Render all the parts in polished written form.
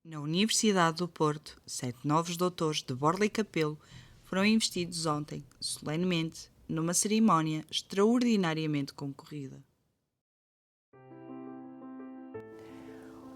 Na Universidade do Porto, 7 novos doutores de Borla e Capelo foram investidos ontem, solenemente, numa cerimónia extraordinariamente concorrida.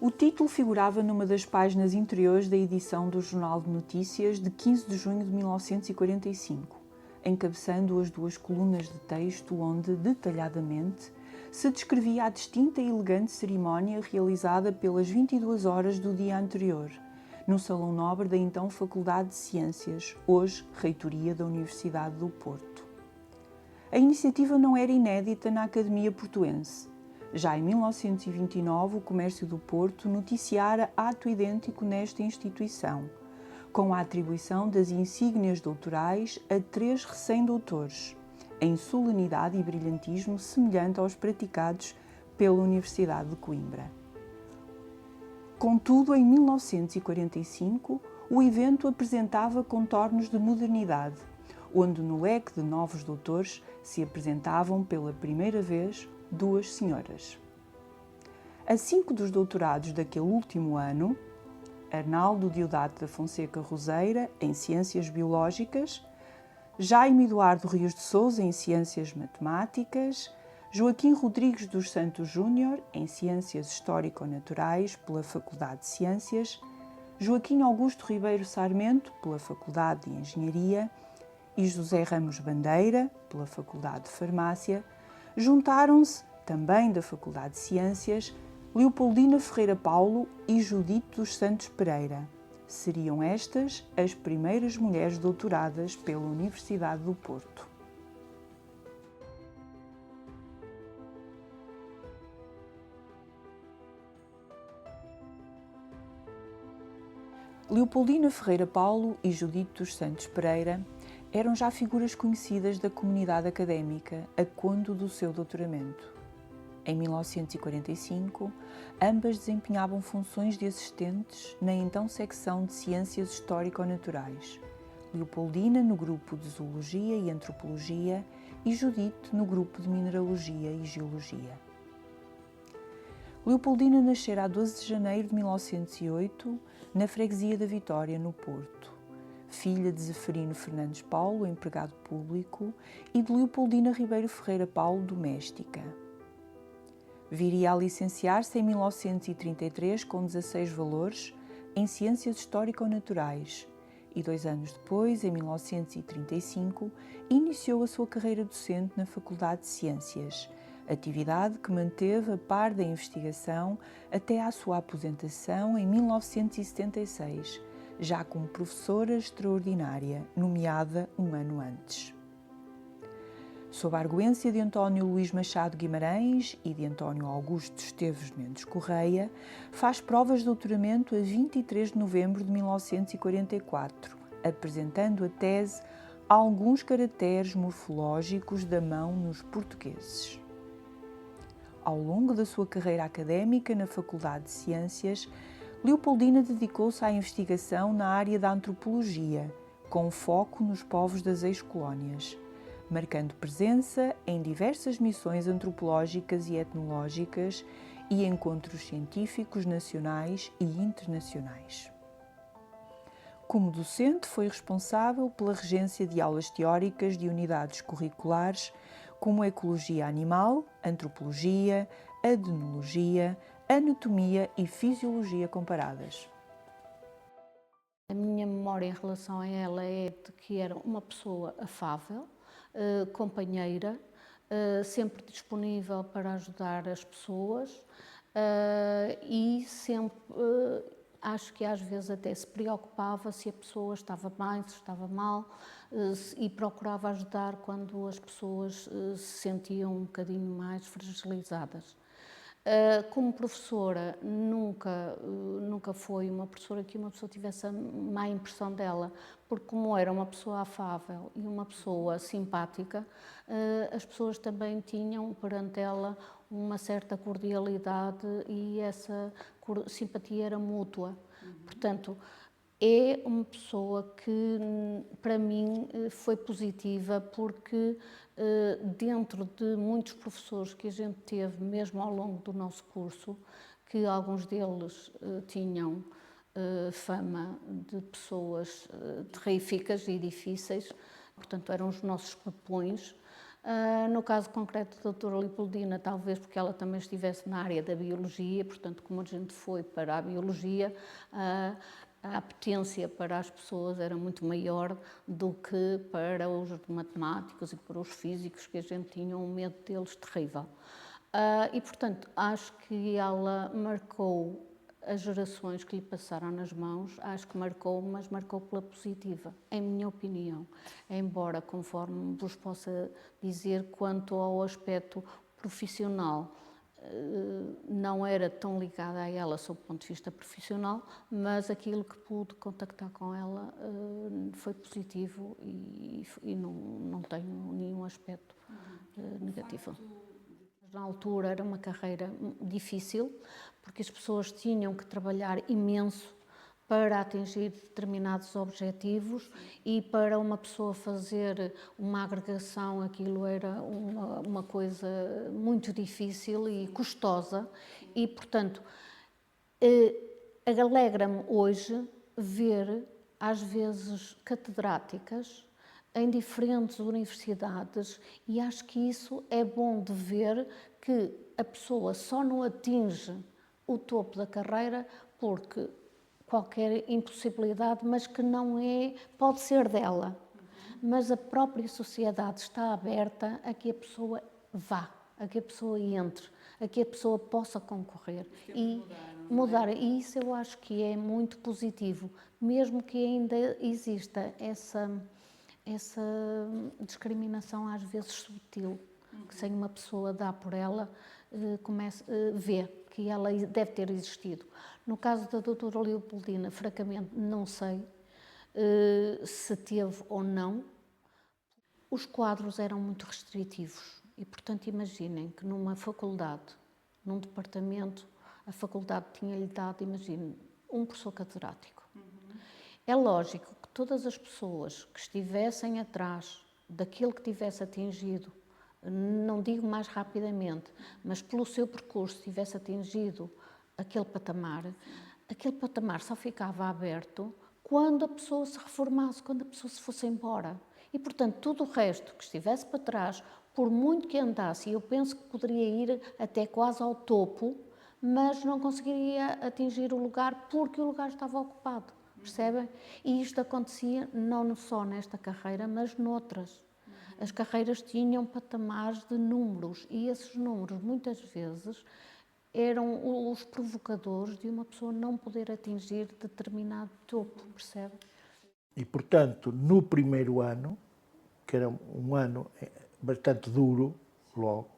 O título figurava numa das páginas interiores da edição do Jornal de Notícias de 15 de junho de 1945, encabeçando as duas colunas de texto onde, detalhadamente, se descrevia a distinta e elegante cerimónia realizada pelas 22 horas do dia anterior, no Salão Nobre da então Faculdade de Ciências, hoje Reitoria da Universidade do Porto. A iniciativa não era inédita na Academia Portuense. Já em 1929, o Comércio do Porto noticiara ato idêntico nesta instituição, com a atribuição das insígnias doutorais a 3 recém-doutores, em solenidade e brilhantismo semelhante aos praticados pela Universidade de Coimbra. Contudo, em 1945, o evento apresentava contornos de modernidade, onde no leque de novos doutores se apresentavam pela primeira vez 2 senhoras. A 5 dos doutorados daquele último ano, Arnaldo Deodato da Fonseca Roseira, em Ciências Biológicas, Jaime Eduardo Rios de Sousa, em Ciências Matemáticas, Joaquim Rodrigues dos Santos Júnior, em Ciências Histórico-Naturais, pela Faculdade de Ciências, Joaquim Augusto Ribeiro Sarmento, pela Faculdade de Engenharia, e José Ramos Bandeira, pela Faculdade de Farmácia, juntaram-se, também da Faculdade de Ciências, Leopoldina Ferreira Paulo e Judite dos Santos Pereira. Seriam estas as primeiras mulheres doutoradas pela Universidade do Porto. Leopoldina Ferreira Paulo e Judite dos Santos Pereira eram já figuras conhecidas da comunidade académica a quando do seu doutoramento. Em 1945, ambas desempenhavam funções de assistentes na então secção de Ciências Histórico-Naturais, Leopoldina no grupo de Zoologia e Antropologia e Judite no grupo de Mineralogia e Geologia. Leopoldina nascera a 12 de janeiro de 1908, na freguesia da Vitória, no Porto, filha de Zeferino Fernandes Paulo, empregado público, e de Leopoldina Ribeiro Ferreira Paulo, doméstica. Viria a licenciar-se em 1933 com 16 valores em Ciências Histórico-Naturais e 2 anos depois, em 1935, iniciou a sua carreira docente na Faculdade de Ciências, atividade que manteve a par da investigação até à sua aposentação em 1976, já como professora extraordinária, nomeada um ano antes. Sob a arguência de António Luís Machado Guimarães e de António Augusto Esteves Mendes Correia, faz provas de doutoramento a 23 de novembro de 1944, apresentando a tese Alguns caracteres morfológicos da mão nos portugueses. Ao longo da sua carreira académica na Faculdade de Ciências, Leopoldina dedicou-se à investigação na área da antropologia, com foco nos povos das ex-colónias, marcando presença em diversas missões antropológicas e etnológicas e encontros científicos nacionais e internacionais. Como docente, foi responsável pela regência de aulas teóricas de unidades curriculares como Ecologia Animal, Antropologia, Adenologia, Anatomia e Fisiologia comparadas. A minha memória em relação a ela é de que era uma pessoa afável, companheira, sempre disponível para ajudar as pessoas e sempre, acho que às vezes até se preocupava se a pessoa estava bem, se estava mal e procurava ajudar quando as pessoas se sentiam um bocadinho mais fragilizadas. Como professora, nunca foi uma professora que uma pessoa tivesse a má impressão dela, porque como era uma pessoa afável e uma pessoa simpática, as pessoas também tinham perante ela uma certa cordialidade e essa simpatia era mútua. Portanto, é uma pessoa que, para mim, foi positiva porque dentro de muitos professores que a gente teve, mesmo ao longo do nosso curso, que alguns deles tinham fama de pessoas terríficas e difíceis, portanto eram os nossos papões. No caso concreto da doutora Leopoldina, talvez porque ela também estivesse na área da biologia, portanto como a gente foi para a biologia, a apetência para as pessoas era muito maior do que para os matemáticos e para os físicos, que a gente tinha um medo deles terrível. E, portanto, acho que ela marcou as gerações que lhe passaram nas mãos, acho que marcou, mas marcou pela positiva, em minha opinião. Embora, conforme vos possa dizer, quanto ao aspecto profissional, não era tão ligada a ela sob o ponto de vista profissional, mas aquilo que pude contactar com ela foi positivo e não tenho nenhum aspecto negativo. Na altura era uma carreira difícil, porque as pessoas tinham que trabalhar imenso para atingir determinados objetivos e para uma pessoa fazer uma agregação, aquilo era uma coisa muito difícil e custosa e, portanto, alegra-me hoje ver, às vezes, catedráticas em diferentes universidades e acho que isso é bom de ver, que a pessoa só não atinge o topo da carreira porque qualquer impossibilidade, mas que não é, pode ser dela, mas a própria sociedade está aberta a que a pessoa vá, a que a pessoa entre, a que a pessoa possa concorrer e mudar. E isso eu acho que é muito positivo, mesmo que ainda exista essa discriminação às vezes sutil, que sem uma pessoa dar por ela, vê que ela deve ter existido. No caso da doutora Leopoldina, francamente, não sei se teve ou não. Os quadros eram muito restritivos e, portanto, imaginem que numa faculdade, num departamento, a faculdade tinha-lhe dado, imagine, um professor catedrático. É lógico que todas as pessoas que estivessem atrás daquilo que tivesse atingido, não digo mais rapidamente, mas pelo seu percurso tivesse atingido aquele patamar só ficava aberto quando a pessoa se reformasse, quando a pessoa se fosse embora. E, portanto, tudo o resto que estivesse para trás, por muito que andasse, eu penso que poderia ir até quase ao topo, mas não conseguiria atingir o lugar porque o lugar estava ocupado. Percebem? E isto acontecia não só nesta carreira, mas noutras. As carreiras tinham patamares de números e esses números, muitas vezes, eram os provocadores de uma pessoa não poder atingir determinado topo, percebe? E, portanto, no primeiro ano, que era um ano bastante duro, logo,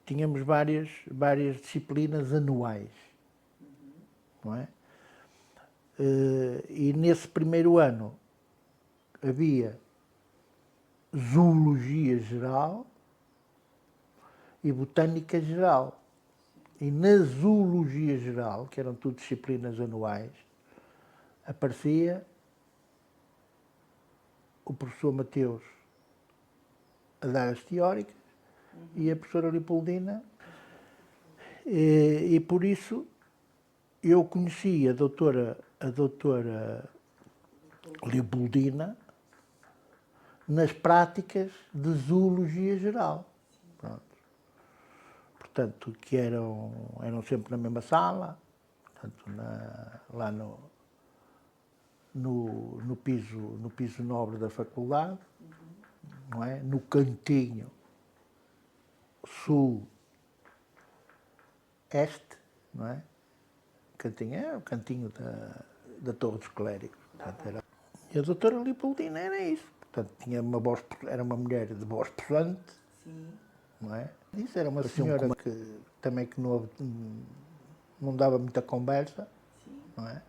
tínhamos várias disciplinas anuais, não é? E nesse primeiro ano havia zoologia geral e botânica geral. E na zoologia geral, que eram tudo disciplinas anuais, aparecia o professor Mateus a dar as teóricas e a professora Leopoldina. E por isso eu conheci a doutora Leopoldina nas práticas de zoologia geral. Pronto. Portanto, que eram sempre na mesma sala, portanto, lá no piso nobre da faculdade, não é? No cantinho sul-este, não é? O cantinho da Torre dos Clérigos. Portanto, e a doutora Leopoldina era isso. Portanto, era uma mulher de voz possante, não é? Isso era uma senhora que também não dava muita conversa, não é?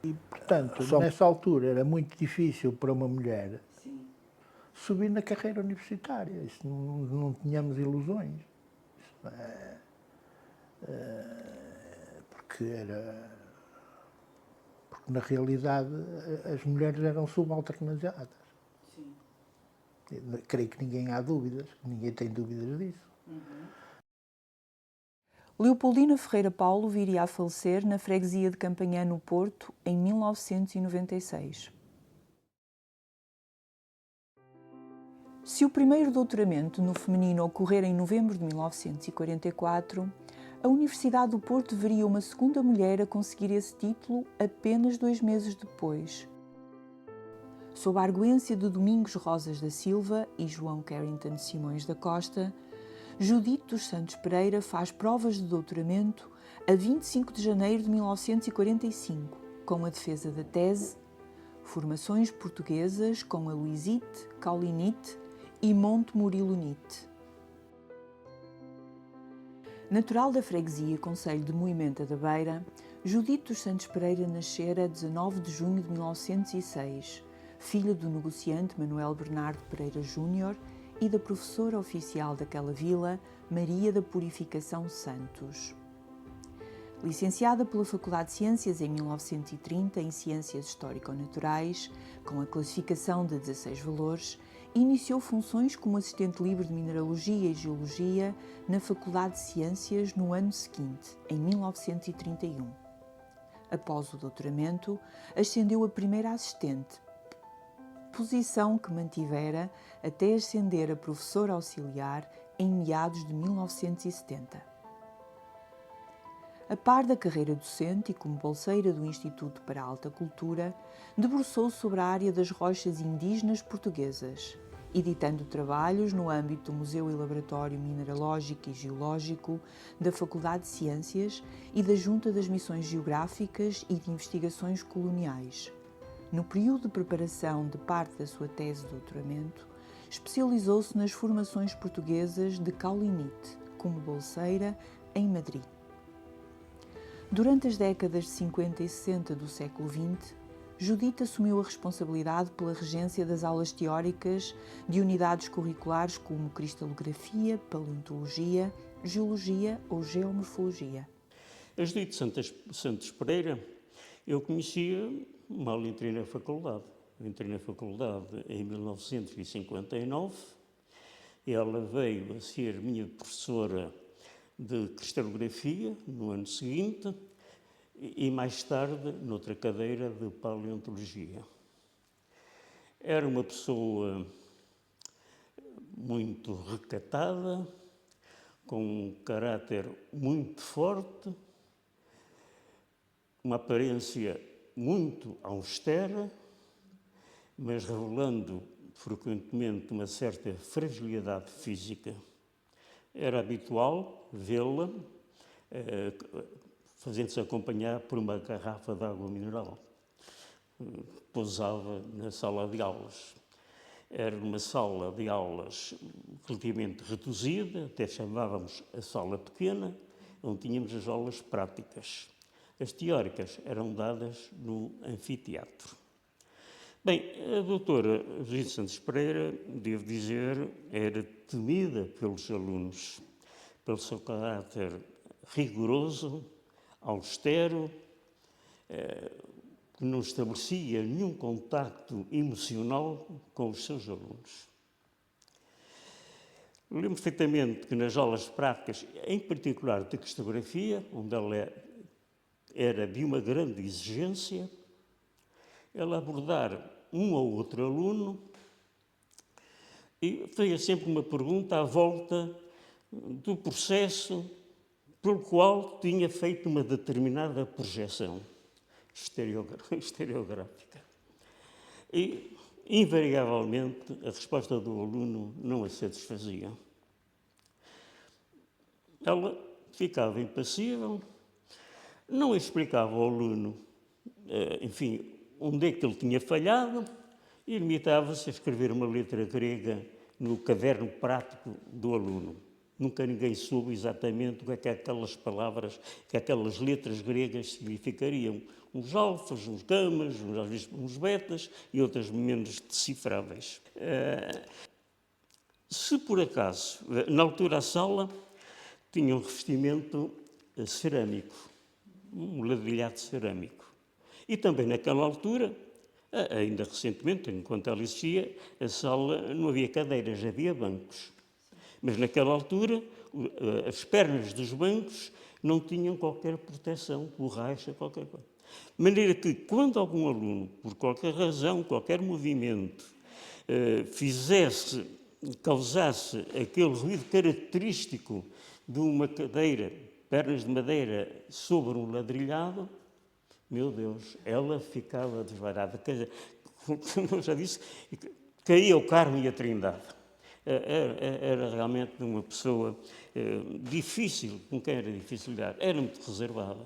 E, portanto, nessa altura era muito difícil para uma mulher subir na carreira universitária. Isso não tínhamos ilusões. Porque na realidade as mulheres eram subalternizadas. Creio que ninguém tem dúvidas disso. Leopoldina Ferreira Paulo viria a falecer na freguesia de Campanhã, no Porto, em 1996. Se o primeiro doutoramento no feminino ocorrer em novembro de 1944, a Universidade do Porto veria uma segunda mulher a conseguir esse título apenas 2 meses depois. Sob a arguência de Domingos Rosas da Silva e João Carrington Simões da Costa, Judite dos Santos Pereira faz provas de doutoramento a 25 de janeiro de 1945, com a defesa da tese Formações Portuguesas com a Luisite, Caulinite e Monte Murilonite. Natural da freguesia Concelho de Moimenta da Beira, Judite dos Santos Pereira nascera a 19 de junho de 1906, filha do negociante Manuel Bernardo Pereira Júnior e da professora oficial daquela vila, Maria da Purificação Santos. Licenciada pela Faculdade de Ciências em 1930 em Ciências Histórico-Naturais, com a classificação de 16 valores, iniciou funções como assistente livre de Mineralogia e Geologia na Faculdade de Ciências no ano seguinte, em 1931. Após o doutoramento, ascendeu a primeira assistente, posição que mantivera até ascender a professora auxiliar em meados de 1970. A par da carreira docente e como bolseira do Instituto para a Alta Cultura, debruçou-se sobre a área das rochas indígenas portuguesas, editando trabalhos no âmbito do Museu e Laboratório Mineralógico e Geológico da Faculdade de Ciências e da Junta das Missões Geográficas e de Investigações Coloniais. No período de preparação de parte da sua tese de doutoramento, especializou-se nas formações portuguesas de Caulinite, como bolseira, em Madrid. Durante as décadas de 50 e 60 do século XX, Judite assumiu a responsabilidade pela regência das aulas teóricas de unidades curriculares como cristalografia, paleontologia, geologia ou geomorfologia. A Judite Santos Pereira, eu conhecia, mal entrei na faculdade. Entrei na faculdade em 1959. Ela veio a ser minha professora de cristalografia no ano seguinte e mais tarde noutra cadeira de paleontologia. Era uma pessoa muito recatada, com um caráter muito forte, uma aparência muito austera, mas revelando frequentemente uma certa fragilidade física. Era habitual vê-la fazendo-se acompanhar por uma garrafa de água mineral. Pousava na sala de aulas. Era uma sala de aulas relativamente reduzida, até chamávamos a sala pequena, onde tínhamos as aulas práticas. As teóricas eram dadas no anfiteatro. Bem, a doutora Judite Santos Pereira, devo dizer, era temida pelos alunos, pelo seu caráter rigoroso, austero, que não estabelecia nenhum contacto emocional com os seus alunos. Lembro perfeitamente que nas aulas práticas, em particular de cristografia, onde ela era de uma grande exigência, ela abordar um ou outro aluno e fazia sempre uma pergunta à volta do processo pelo qual tinha feito uma determinada projeção estereográfica. E, invariavelmente, a resposta do aluno não a satisfazia. Ela ficava impassível, não explicava ao aluno, enfim, onde é que ele tinha falhado e limitava-se a escrever uma letra grega no caderno prático do aluno. Nunca ninguém soube exatamente o que aquelas palavras, que aquelas letras gregas significariam. Uns alfas, uns gamas, às vezes uns betas e outras menos decifráveis. Se por acaso, na altura a sala tinha um revestimento cerâmico, um ladrilhado cerâmico. E também naquela altura, ainda recentemente, enquanto ela existia, a sala não havia cadeiras, havia bancos. Mas naquela altura, as pernas dos bancos não tinham qualquer proteção, borracha, qualquer coisa. De maneira que, quando algum aluno, por qualquer razão, qualquer movimento, causasse aquele ruído característico de uma cadeira, pernas de madeira, sobre um ladrilhado, meu Deus, ela ficava desvarada. Quer dizer, como eu já disse, caía o Carmo e a Trindade. Era realmente uma pessoa difícil, com quem era difícil lidar. Era muito reservada.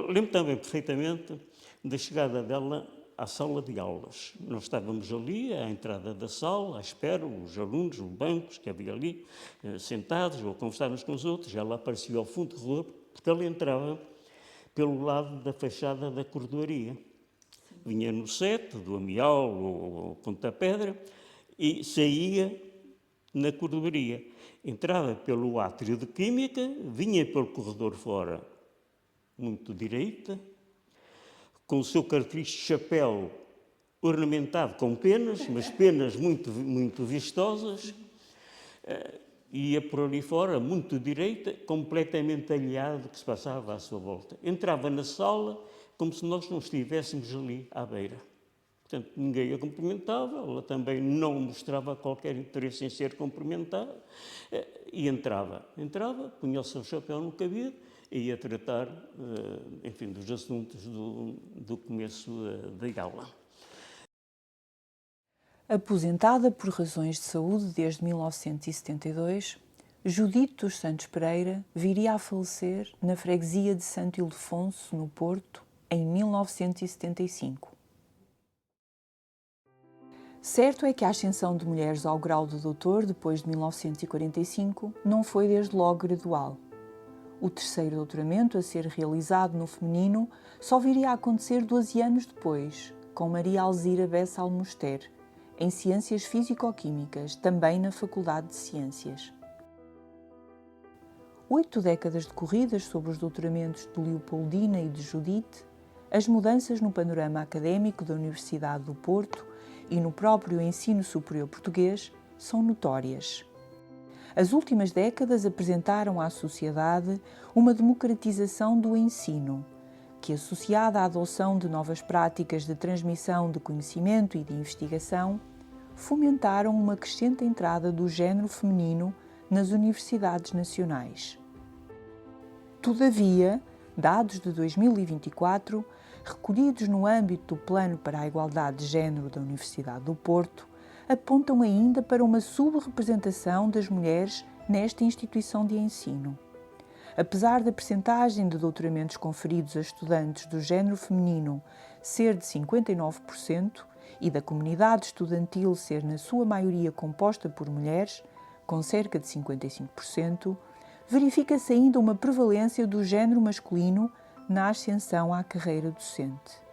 Lembro também perfeitamente da chegada dela à sala de aulas. Nós estávamos ali, à entrada da sala, à espera, os alunos, os bancos que havia ali, sentados ou conversávamos com os outros. Ela aparecia ao fundo do corredor, porque ela entrava pelo lado da fachada da cordoaria. Vinha no sete, do Amial ou Ponta Pedra, e saía na cordoaria. Entrava pelo átrio de Química, vinha pelo corredor fora, muito direita, com o seu característico chapéu ornamentado com penas, mas penas muito, muito vistosas, ia por ali fora, muito direita, completamente alheado do que se passava à sua volta. Entrava na sala como se nós não estivéssemos ali à beira. Portanto, ninguém a cumprimentava, ela também não mostrava qualquer interesse em ser cumprimentada, e entrava, punha o seu chapéu no cabide e ia tratar, enfim, dos assuntos do começo da aula. Aposentada por razões de saúde desde 1972, Judite dos Santos Pereira viria a falecer na freguesia de Santo Ildefonso, no Porto, em 1975. Certo é que a ascensão de mulheres ao grau de doutor depois de 1945 não foi desde logo gradual. O terceiro doutoramento a ser realizado no feminino só viria a acontecer 12 anos depois, com Maria Alzira Bessa Almoster, em Ciências Físico-Químicas, também na Faculdade de Ciências. 8 décadas decorridas sobre os doutoramentos de Leopoldina e de Judite, as mudanças no panorama académico da Universidade do Porto e no próprio ensino superior português são notórias. As últimas décadas apresentaram à sociedade uma democratização do ensino, que, associada à adoção de novas práticas de transmissão de conhecimento e de investigação, fomentaram uma crescente entrada do género feminino nas universidades nacionais. Todavia, dados de 2024, recolhidos no âmbito do Plano para a Igualdade de Género da Universidade do Porto, apontam ainda para uma subrepresentação das mulheres nesta instituição de ensino. Apesar da percentagem de doutoramentos conferidos a estudantes do género feminino ser de 59% e da comunidade estudantil ser na sua maioria composta por mulheres, com cerca de 55%, verifica-se ainda uma prevalência do género masculino na ascensão à carreira docente.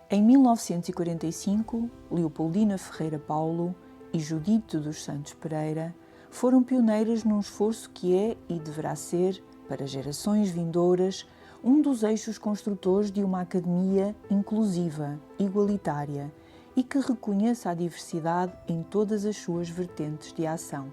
Em 1945, Leopoldina Ferreira Paulo e Judite dos Santos Pereira foram pioneiras num esforço que é e deverá ser, para gerações vindouras, um dos eixos construtores de uma academia inclusiva, igualitária e que reconheça a diversidade em todas as suas vertentes de ação.